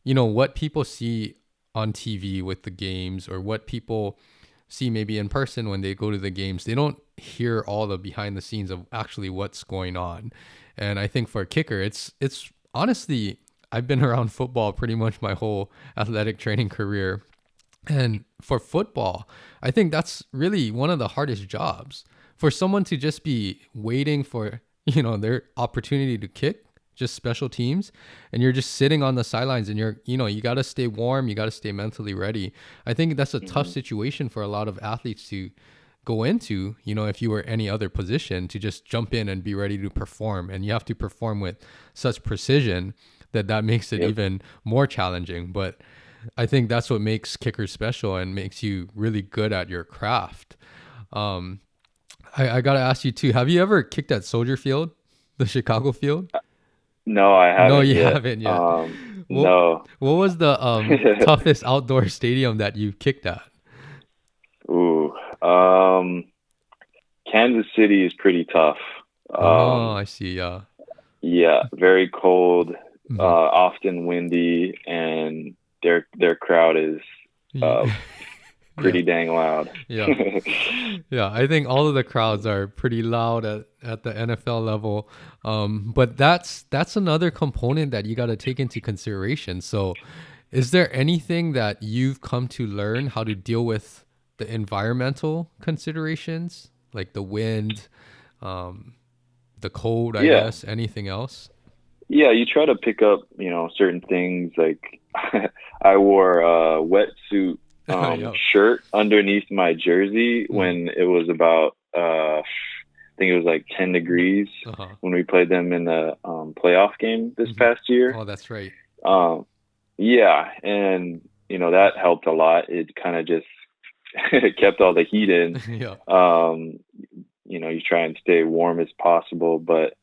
what people see on TV with the games, or what people see maybe in person when they go to the games. They don't hear all the behind the scenes of actually what's going on. And I think for a kicker, it's honestly, I've been around football pretty much my whole athletic training career. And for football, I think that's really one of the hardest jobs. For someone to just be waiting for, their opportunity to kick, just special teams, and you're just sitting on the sidelines, and you got to stay warm, you got to stay mentally ready. I think that's a tough Hmm. situation for a lot of athletes to go into, if you were any other position, to just jump in and be ready to perform. And you have to perform with such precision that makes it Yep. even more challenging. But I think that's what makes kickers special and makes you really good at your craft. Um, I got to ask you too, have you ever kicked at Soldier Field, the Chicago field? No, I No, haven't you yet. haven't yet. What No. what was the toughest outdoor stadium that you kicked at? Ooh. Kansas City is pretty tough. Oh, Um, I see. Yeah. yeah, very cold, Mhm. often windy, and their crowd is uh Ye- Yeah. pretty dang loud. Yeah. Yeah, I think all of the crowds are pretty loud at the NFL level. But that's another component that you got to take into consideration. So, is there anything that you've come to learn how to deal with the environmental considerations, like the wind, um, the cold, I Yeah. guess, anything else? Yeah, you try to pick up, certain things like I wore a wetsuit Yeah. shirt underneath my jersey Mm. when it was about I think it was like 10 degrees Uh-huh. when we played them in the playoff game this Hmm. past year. Oh, that's right. Um yeah, and that helped a lot. It kind of just kept all the heat in. Yeah. Um you try and stay warm as possible, but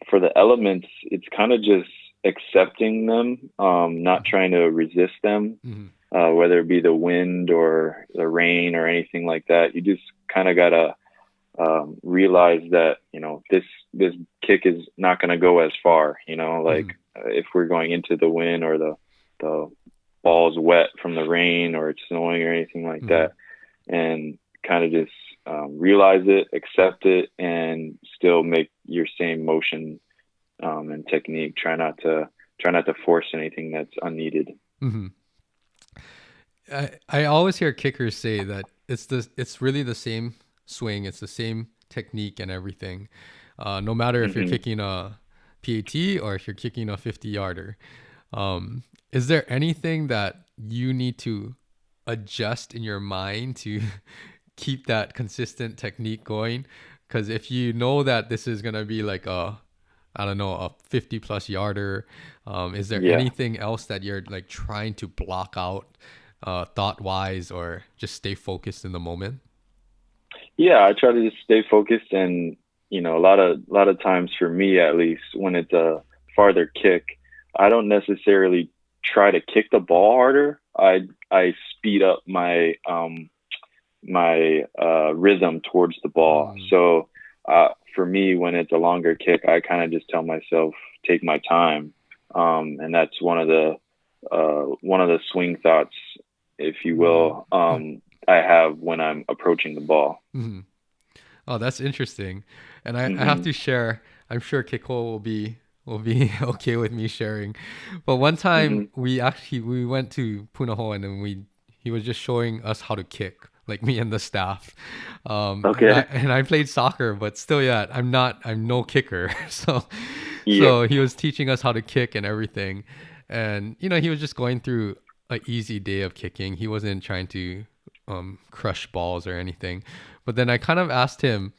for the elements, it's kind of just accepting them, not Hmm. trying to resist them, Hmm. whether it be the wind or the rain or anything like that. You just kind of gotta realize that this kick is not going to go as far. Like Hmm. if we're going into the wind or the ball's wet from the rain or it's snowing or anything like Hmm. that, and kind of just realize it, accept it, and still make your same motion and technique. Try not to force anything that's unneeded. Hmm. I always hear kickers say that it's really the same swing, it's the same technique and everything. No matter if you're Hmm. kicking a PAT or if you're kicking a 50 yarder. Is there anything that you need to adjust in your mind to keep that consistent technique going? Because if you know that this is gonna be like I don't know, a 50 plus yarder, is there Yeah. anything else that you're like trying to block out, thought wise, or just stay focused in the moment? Yeah, I try to just stay focused, and a lot of times for me at least, when it's a farther kick, I don't necessarily try to kick the ball harder. I speed up my rhythm towards the ball. Mm, So for me, when it's a longer kick, I kind of just tell myself take my time, and that's one of the swing thoughts, if you mm, will, I have when I'm approaching the ball. mm. Oh, that's interesting. And I have Hmm. to share, I'm sure Kiko will be okay with me sharing. But one time Hmm. we went to Punahou, and then he was just showing us how to kick, like me and the staff. And I Okay. and I played soccer, but still, yeah, I'm no kicker. Yep. So he was teaching us how to kick and everything. And he was just going through an easy day of kicking. He wasn't trying to crush balls or anything. But then I kind of asked him,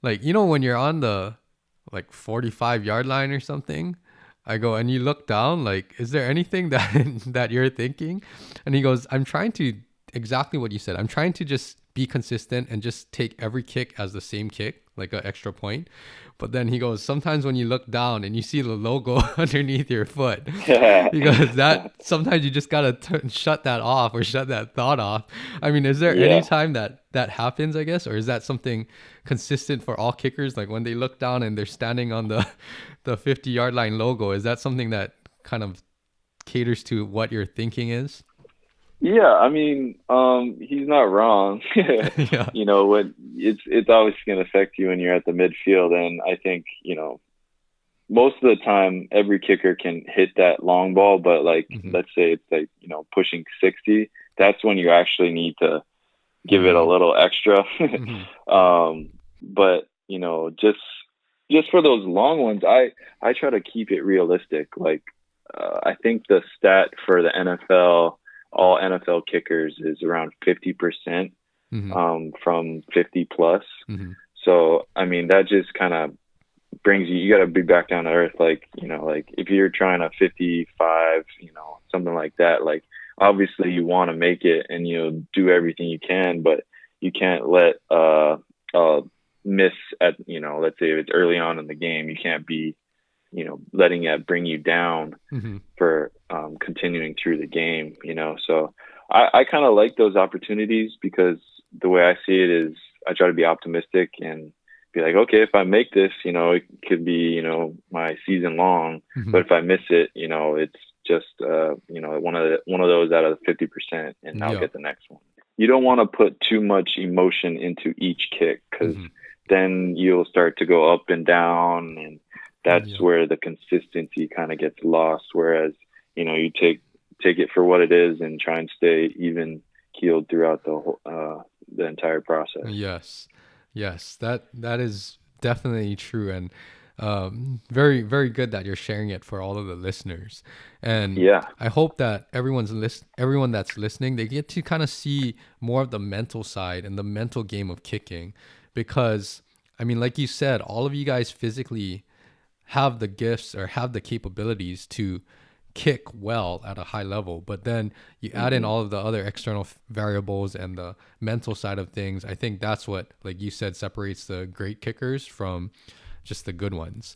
like, when you're on the like 45-yard line or something, I go, and you look down, like, is there anything that that you're thinking? And he goes, I'm trying to, exactly what you said. I'm trying to just be consistent and just take every kick as the same kick, like an extra point. But then he goes, sometimes when you look down and you see the logo underneath your foot, he goes, that sometimes you just gotta shut that off, or shut that thought off. I mean, is there any Yeah. time that that happens, I guess, or is that something consistent for all kickers? Like when they look down and they're standing on the 50-yard line logo, is that something that kind of caters to what your thinking is. Yeah, I mean, he's not wrong. Yeah. You know, when it's obviously going to affect you when you're at the midfield, and I think, you know, most of the time every kicker can hit that long ball, but like Hmm. let's say it's like, you know, pushing 60, that's when you actually need to give it a Mm. little extra. Hmm. But you know, just for those long ones, I try to keep it realistic. Like I think the stat for the NFL, all NFL kickers, is around 50% Hmm. from 50 plus. Hmm. So I mean, that just kind of brings you. You got to be back down to earth. Like, you know, like if you're trying to 55, you know, something like that. Like obviously you want to make it and you know do everything you can, but you can't let uh miss at, you know, let's say if it's early on in the game, you can't be, you know, letting it bring you down Hmm. for continuing through the game, you know. So I kind of like those opportunities because the way I see it is I try to be optimistic and be like, okay, if I make this, you know, it could be, you know, my season long. Hmm. But if I miss it, you know, it's just you know, one of those out of the 50%, and I'll Yeah. get the next one. You don't want to put too much emotion into each kick because Hmm. then you'll start to go up and down, and that's Yeah. where the consistency kind of gets lost. Whereas, you know, you take it for what it is and try and stay even keeled throughout the entire process. Yes, yes, that is definitely true, and very very good that you're sharing it for all of the listeners. And Yeah. I hope that everyone that's listening, they get to kind of see more of the mental side and the mental game of kicking, because I mean, like you said, all of you guys physically have the gifts or have the capabilities to kick well at a high level, but then you add in Hmm. all of the other external variables and the mental side of things. I think that's what, like you said, separates the great kickers from just the good ones.